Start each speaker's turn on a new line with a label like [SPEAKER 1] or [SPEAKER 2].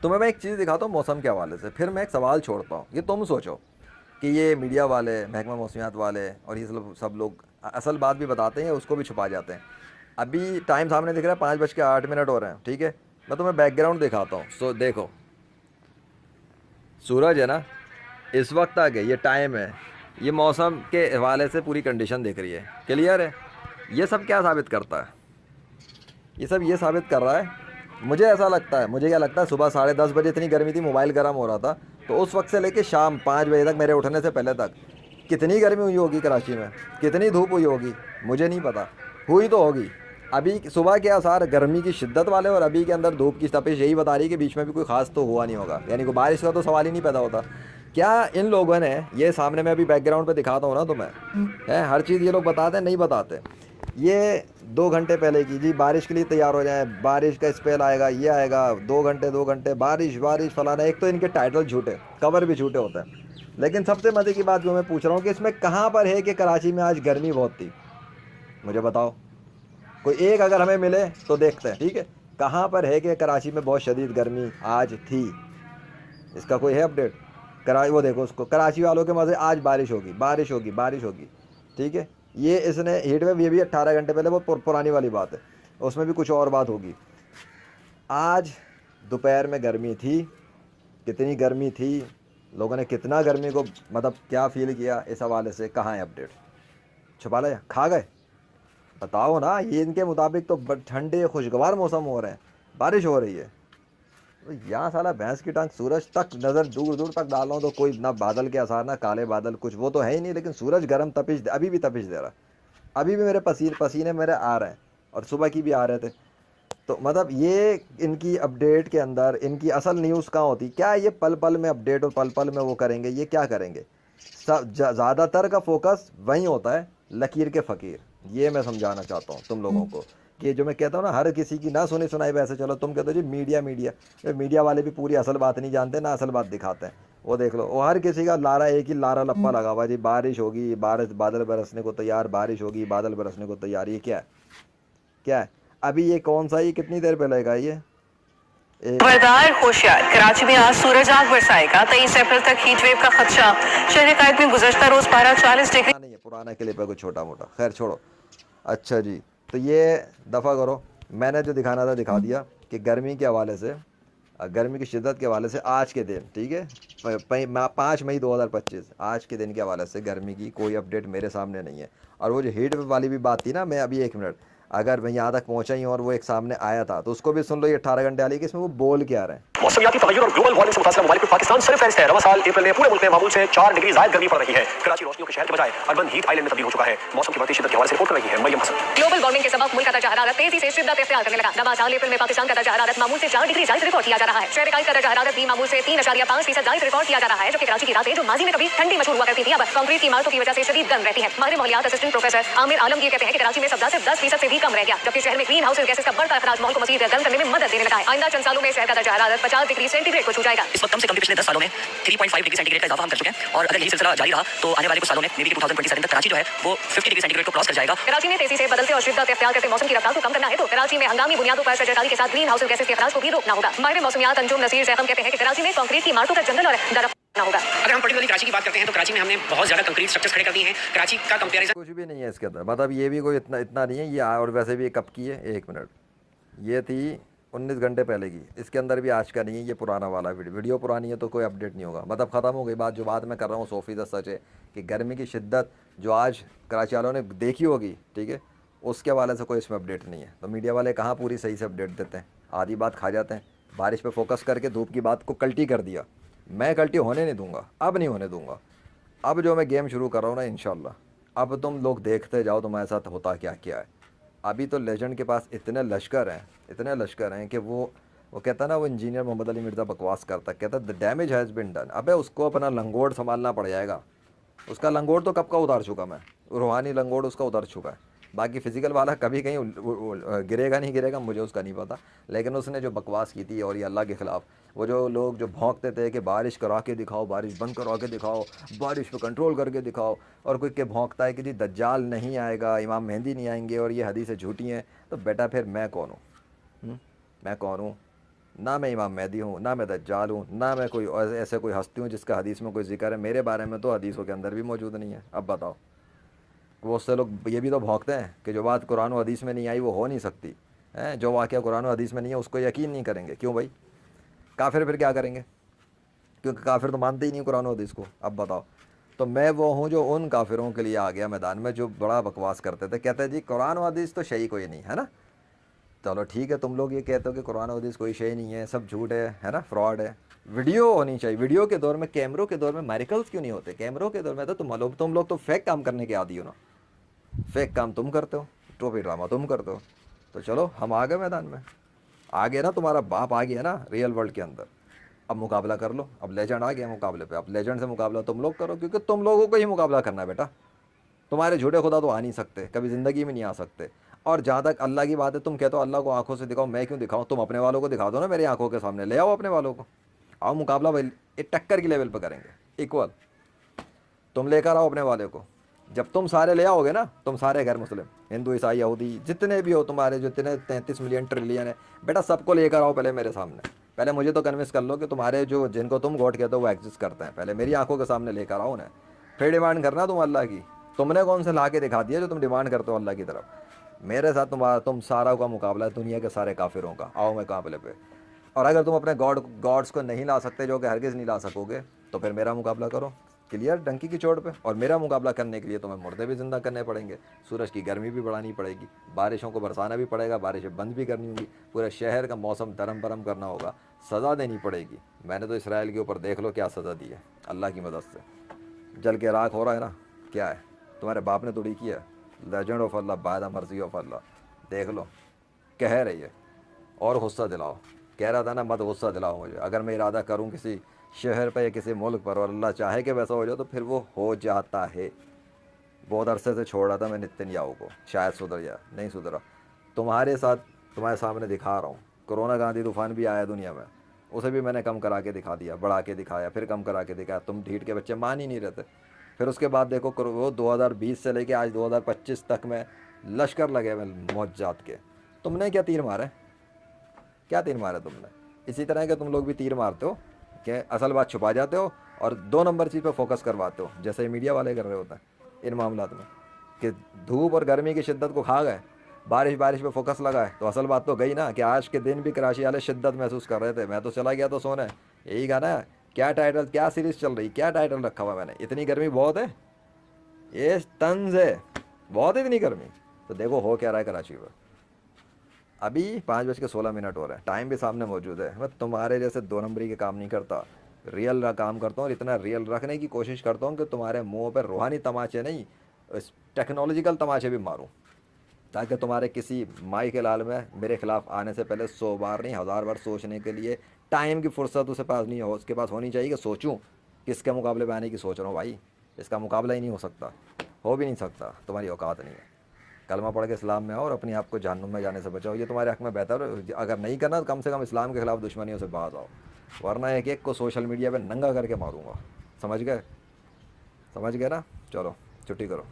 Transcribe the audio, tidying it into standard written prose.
[SPEAKER 1] तुम्हें मैं एक चीज़ दिखाता हूँ मौसम के हवाले से, फिर मैं एक सवाल छोड़ता हूँ। ये तुम सोचो कि ये मीडिया वाले, महकमा मौसमियात वाले और ये सब लोग असल बात भी बताते हैं, उसको भी छुपा जाते हैं। अभी टाइम सामने दिख रहा है, 5:08 हो रहे हैं, ठीक है। मैं तुम्हें बैकग्राउंड दिखाता हूँ, सो देखो। सूरज है ना, इस वक्त आ गए, ये टाइम है, ये मौसम के हवाले से पूरी कंडीशन दिख रही है, क्लियर है। ये सब क्या साबित करता है? ये सब ये साबित कर रहा है, मुझे ऐसा लगता है, मुझे क्या लगता है, सुबह 10:30 बजे इतनी गर्मी थी, मोबाइल गर्म हो रहा था, तो उस वक्त से लेके शाम 5 बजे तक, मेरे उठने से पहले तक, कितनी गर्मी हुई होगी कराची में, कितनी धूप हुई होगी, मुझे नहीं पता, हुई तो होगी। अभी सुबह के आसार गर्मी की शिद्दत वाले और अभी के अंदर धूप की तपिश यही बता रही है कि बीच में भी कोई खास तो हुआ नहीं होगा, यानी कि बारिश का तो सवाल ही नहीं पैदा होता। क्या इन लोगों ने, ये सामने मैं अभी बैकग्राउंड पे दिखाता हूँ ना तुम्हें, है हर चीज़ ये लोग बताते हैं, नहीं बताते। ये 2 घंटे पहले की जी, बारिश के लिए तैयार हो जाए, बारिश का स्पेल आएगा, ये आएगा, 2 घंटे 2 घंटे बारिश बारिश फलाना। एक तो इनके टाइटल झूठे, कवर भी झूठे होते हैं। लेकिन सबसे मज़े की बात जो मैं पूछ रहा हूँ कि इसमें कहाँ पर है कि कराची में आज गर्मी बहुत थी, मुझे बताओ। कोई एक अगर हमें मिले तो देखते हैं, ठीक है। कहाँ पर है कि कराची में बहुत शदीद गर्मी आज थी, इसका कोई है अपडेट? वो देखो उसको, कराची वालों के मज़े, आज बारिश होगी बारिश होगी बारिश होगी, ठीक है। ये इसने हीट वेव, ये भी 18 घंटे पहले, वो पुरानी वाली बात है, उसमें भी कुछ और बात होगी। आज दोपहर में गर्मी थी, कितनी गर्मी थी, लोगों ने कितना गर्मी को मतलब क्या फील किया, इस हवाले से कहाँ है अपडेट? छुपा लिया, खा गए? बताओ ना। ये इनके मुताबिक तो ठंडे खुशगवार मौसम हो रहे हैं, बारिश हो रही है। तो यहाँ साला भैंस की टांग, सूरज तक नज़र दूर दूर तक डाल रहा हूँ तो कोई ना बादल के आसार, ना काले बादल, कुछ वो तो है ही नहीं, लेकिन सूरज गर्म तपिश, अभी भी तपिश दे रहा है, अभी भी मेरे पसीने पसीने मेरे आ रहे हैं, और सुबह की भी आ रहे थे। तो मतलब ये इनकी अपडेट के अंदर इनकी असल न्यूज़ कहाँ होती? क्या ये पल पल में अपडेट और पल पल में वो करेंगे? ये क्या करेंगे? ज़्यादातर का फोकस वहीं होता है, लकीर के फ़कीर। ये मैं समझाना चाहता हूँ तुम लोगों को कि जो मैं कहता हूँ ना, हर किसी की ना सुनी सुनाई वैसे चलो। तुम कहते हो जी मीडिया मीडिया, मीडिया वाले भी पूरी असल बात नहीं जानते ना, असल बात दिखाते हैं। वो देख लो, वो हर किसी का लारा, एक ही लारा लप्पा लगा हुआ जी, बारिश होगी, बारिश, बादल बरसने को तैयार, बारिश होगी, बादल बरसने को तैयार। ये क्या है? क्या है? अभी ये कौन सा, ये कितनी देर पहले का ये
[SPEAKER 2] खबरदार होशियार, कराची में आज सूरज आग बरसाएगा। 23 अप्रैल तक हीट वेव का खदशा। शहर कायद में गुज़श्ता रोज पारा 40 डिग्री।
[SPEAKER 1] नहीं है, पुराना क्लिप है कुछ छोटा मोटा, खैर छोड़ो। अच्छा जी, तो ये दफ़ा करो, मैंने जो दिखाना था दिखा दिया कि गर्मी के हवाले से, गर्मी की शिद्दत के हवाले से आज के दिन, ठीक है, 5 मई 2025, आज के दिन के हवाले से गर्मी की कोई अपडेट मेरे सामने नहीं है। और वो जो हीट वेव वाली भी बात थी ना, मैं अभी 1 मिनट, अगर मैं यहाँ तक पहुँचा ही और वो एक सामने आया था तो उसको भी सुन लो। ये 18 घंटे वाली कि इसमें वो बोल क्या रहे हैं।
[SPEAKER 3] मौसमियाती तगय्युर और ग्लोबल वार्मिंग से मुतासिर ममालिक में पाकिस्तान सिर्फ फहरिस्त है। रवा साल अप्रैल में पूरे मुल्क में मामूल से 4 डिग्री ज़ायद गर्मी पड़ रही है। कराची रोशनियों के शहर के बजाय अर्बन हीट आइलैंड में तब्दील हो चुका है। मौसम की बढ़ती शिद्दत के हवाले से रिपोर्ट कर रही है मरियम हसन।
[SPEAKER 2] ग्लोबल वार्मिंग के सबब मुल्क का दर्जा हरारत तेजी से शिद्दत इख्तियार करने लगा। रवा साल अप्रैल में पाकिस्तान का दर्जा हरारत मामूल से 4 डिग्री ज़ायद रिकॉर्ड किया जा रहा है। शहर का दर्जा हरारत भी मामूल से 3.5% ज़ायद रिकॉर्ड किया जा रहा है। जबकि कराची की रातें जो माजी में कभी ठंडी मशहूर हुआ करती थी, अब कंक्रीट की इमारतों की वजह से शदीद गर्म रहती है। माहिर माहौलियात असिस्टेंट प्रोफेसर आमिर आलमगीर कहते हैं कि कराची में सब्जा सिर्फ 10% से भी कम रह गया, जबकि शहर में ग्रीन हाउस गैसेस का बढ़ता अखराज माहौल को मज़ीद गर्म करने में मदद देने लगा है। आइंदा चंद सालों में शहर का दर्जा हरारत 50 डिग्री सेंटीग्रेड को छू जाएगा।
[SPEAKER 3] इस वक्त कम से कम पिछले 10 सालों में 3.5 डिग्री सेंटीग्रेड का इजाफा हम कर चुके हैं और अगर यही सिलसिला जारी रहा तो आने वाले कुछ सालों में मे बी 2027 तक कराची जो है वो 50 डिग्री सेंटीग्रेड को क्रॉस कर जाएगा।
[SPEAKER 2] कराची में तेजी से बदलते और शिद्दत इख्तियार करते मौसम की रफ्तार को कम करना है तो कराची में हंगामी बुनियादों पर शजरकारी के साथ ग्रीन हाउस गैसेस के अखराज को भी रोकना होगा। माहिर मौसमियात अंजुम नसीर ज़ैगम कहते हैं कि कराची में कंक्रीट की इमारतों का जंगल और दरख्त होगा।
[SPEAKER 3] अगर हम पर्टिकुलरली कराची की बात करते हैं तो कराची में हमने बहुत ज्यादा कंक्रीट स्ट्रक्चर्स खड़े कर दिए हैं। कराची का कंपैरिजन
[SPEAKER 1] कुछ भी नहीं है इसके अंदर, मतलब ये भी कोई इतना इतना नहीं है ये। और वैसे भी ये कब की है, 1 मिनट, ये थी 19 घंटे पहले की, इसके अंदर भी आज का नहीं है, ये पुराना वाला वीडियो पुरानी है तो कोई अपडेट नहीं होगा, मतलब ख़त्म हो गई बात। जो बात मैं कर रहा हूँ 100% सच है कि गर्मी की शिद्दत जो आज कराची वालों ने देखी होगी, ठीक है, उसके हवाले से कोई इसमें अपडेट नहीं है। तो मीडिया वाले कहाँ पूरी सही से अपडेट देते हैं, आधी बात खा जाते हैं। बारिश पे फोकस करके धूप की बात को कल्टी कर दिया। मैं कल्टी होने नहीं दूंगा, अब नहीं होने दूंगा। अब जो मैं गेम शुरू कर रहा हूँ ना, इंशाल्लाह अब तुम लोग देखते जाओ तुम्हारे साथ होता क्या क्या है। अभी तो लेजेंड के पास इतने लश्कर हैं, इतने लश्कर हैं कि वो कहता ना, वो इंजीनियर मोहम्मद अली मिर्ज़ा बकवास करता, कहता the damage has been done. अबे उसको अपना लंगोट संभालना पड़ जाएगा। उसका लंगोट तो कब का उतार चुका मैं, रूहानी लंगोट उसका उतर चुका है। बाकी फ़िज़िकल वाला कभी कहीं गिरेगा नहीं गिरेगा मुझे उसका नहीं पता, लेकिन उसने जो बकवास की थी और ये अल्लाह के ख़िलाफ़, वो जो लोग जो भौंकते थे कि बारिश करा के दिखाओ, बारिश बंद करा के दिखाओ, बारिश पे कंट्रोल करके दिखाओ, और कोई के भौंकता है कि जी दज्जाल नहीं आएगा, इमाम मेहंदी नहीं आएंगे और ये हदीसें झूठी हैं, तो बेटा फिर मैं कौन हूँ? मैं कौन हूँ? ना मैं इमाम मेहदी हूँ, ना मैं दज्जाल हूँ, ना मैं कोई ऐसे कोई हस्ती हूँ जिसका हदीस में कोई जिक्र है। मेरे बारे में तो हदीसों के अंदर भी मौजूद नहीं है। अब बताओ, बहुत से लोग ये भी तो भौंकते हैं कि जो बात कुरान और हदीस में नहीं आई वो हो नहीं सकती है। जो वाक़या कुरान और हदीस में नहीं है उसको यकीन नहीं करेंगे। क्यों भाई? काफिर फिर क्या करेंगे? क्योंकि काफिर तो मानते ही नहीं कुरान और हदीस को। अब बताओ, तो मैं वो हूँ जो उन काफिरों के लिए आ गया मैदान में जो बड़ा बकवास करते थे, कहते जी कुरान और हदीस तो शई कोई नहीं है ना। चलो ठीक है, तुम लोग ये कहते हो कि कुरान और हदीस कोई शई नहीं है, सब झूठ है ना, फ्रॉड है। वीडियो होनी चाहिए। वीडियो के दौर में, कैमरों के दौर में मेरिकल्स क्यों नहीं होते? कैमरों के दौर में तो तुम लोग तो फेक काम करने के आदी हो ना। फेक काम तुम करते हो, ट्रॉफी ड्रामा तुम करते हो। तो चलो हम आ गए मैदान में, आ गया ना, तुम्हारा बाप आ गया ना रियल वर्ल्ड के अंदर। अब मुकाबला कर लो। अब लेजेंड आ गया मुकाबले पे। अब लेजेंड से मुकाबला तुम लोग करो, क्योंकि तुम लोगों को ही मुकाबला करना है बेटा। तुम्हारे झूठे खुदा तो आ नहीं सकते, कभी ज़िंदगी में नहीं आ सकते। और जहाँ तक अल्लाह की बात है, तुम कहते हो अल्लाह को आंखों से दिखाओ, मैं क्यों दिखाऊं? तुम अपने वालों को दिखा दो ना, मेरी आंखों के सामने ले आओ अपने वालों को। आओ मुकाबला भाई, एक टक्कर की लेवल पर करेंगे, इक्वल। तुम लेकर आओ अपने वाले को। जब तुम सारे ले आओगे ना, तुम सारे गैर मुस्लिम, हिंदू, ईसाई, यहूदी, जितने भी हो तुम्हारे, जितने 33 मिलियन ट्रिलियन है बेटा, सबको लेकर आओ पहले मेरे सामने। पहले मुझे तो कन्विंस कर लो कि तुम्हारे जो जिनको तुम गॉड कहते हो वो एग्जिस्ट करते हैं। पहले मेरी आंखों के सामने लेकर आओ उन्हें, फिर डिमांड करना तुम अल्लाह की। तुमने कौन से ला के दिखा दिया जो तुम डिमांड करते हो अल्लाह की तरफ? मेरे साथ तुम सारा का मुकाबला है दुनिया के सारे काफिरों का। आओ मुकाबले पे। और अगर तुम अपने गॉड्स को नहीं ला सकते, जो कि हरगिज़ नहीं ला सकोगे, तो फिर मेरा मुकाबला करो, क्लियर, डंकी की चोट पे। और मेरा मुकाबला करने के लिए तुम्हें मुर्दे भी ज़िंदा करने पड़ेंगे, सूरज की गर्मी भी बढ़ानी पड़ेगी, बारिशों को बरसाना भी पड़ेगा, बारिशें बंद भी करनी होगी, पूरे शहर का मौसम धर्म भरम करना होगा, सज़ा देनी पड़ेगी। मैंने तो इसराइल के ऊपर देख लो क्या सज़ा दी है अल्लाह की मदद से। जल के राख हो रहा है ना, क्या है? तुम्हारे बाप ने तोड़ी किया। Legend of Allah, by the मर्जी ऑफ अल्लाह। देख लो, कह रही है और गुस्सा दिलाओ। कह रहा था ना, मत गुस्सा दिलाओ मुझे। अगर मैं इरादा करूं किसी शहर पर या किसी मुल्क पर, और अल्लाह चाहे कि वैसा हो जाए, तो फिर वो हो जाता है। बहुत अरसे से छोड़ रहा था मैं नेतन्याहू को, शायद सुधर जाए, नहीं सुधरा। तुम्हारे साथ, तुम्हारे सामने दिखा रहा हूँ। कोरोना का आंधी तूफान भी आया दुनिया में, उसे भी मैंने कम करा के दिखा दिया, बढ़ा के दिखाया, फिर कम करा के दिखाया। तुम ढीठ के बच्चे मान ही नहीं रहते। फिर उसके बाद देखो, वो 2020 से लेके आज 2025 तक में लश्कर लगे हुए मौजात के। तुमने क्या तीर मारे? क्या तीर मारे तुमने? इसी तरह के तुम लोग भी तीर मारते हो कि असल बात छुपा जाते हो और 2 नंबर चीज़ पे फोकस करवाते हो, जैसे मीडिया वाले कर रहे होते हैं इन मामलात में, कि धूप और गर्मी की शिद्दत को खा गए, बारिश पे फोकस लगाए। तो असल बात तो गई ना कि आज के दिन भी कराची वाले शिद्दत महसूस कर रहे थे। मैं तो चला गया तो सोने, यही गाना, क्या टाइटल, क्या सीरीज़ चल रही, क्या टाइटल रखा हुआ मैंने? इतनी गर्मी बहुत है, ये तंज है, बहुत इतनी गर्मी। तो देखो हो क्या रहा है कराची में। अभी 5:16 हो रहा है, टाइम भी सामने मौजूद है। मैं तुम्हारे जैसे 2 नंबरी के काम नहीं करता, रियल काम करता हूँ, और इतना रियल रखने की कोशिश करता हूँ कि तुम्हारे मुंह पर रूहानी तमाचे नहीं, टेक्नोलॉजिकल तमाचे भी मारूँ, ताकि तुम्हारे किसी माई के लाल में मेरे खिलाफ आने से पहले 100 बार नहीं 1000 बार सोचने के लिए टाइम की फुर्सत उसके पास नहीं हो, उसके पास होनी चाहिए कि सोचूं किसके मुकाबले में आने की सोच रहा हूँ। भाई इसका मुकाबला ही नहीं हो सकता, हो भी नहीं सकता, तुम्हारी औकात नहीं है। कलमा पढ़ के इस्लाम में आओ और अपने आप को जहन्नुम में जाने से बचाओ, ये तुम्हारे हक़ में बेहतर है। अगर नहीं करना तो कम से कम इस्लाम के खिलाफ दुश्मनियों से बाज आओ, वरना एक एक को सोशल मीडिया पे नंगा करके मारूंगा। समझ गए? समझ गए ना? चलो छुट्टी करो।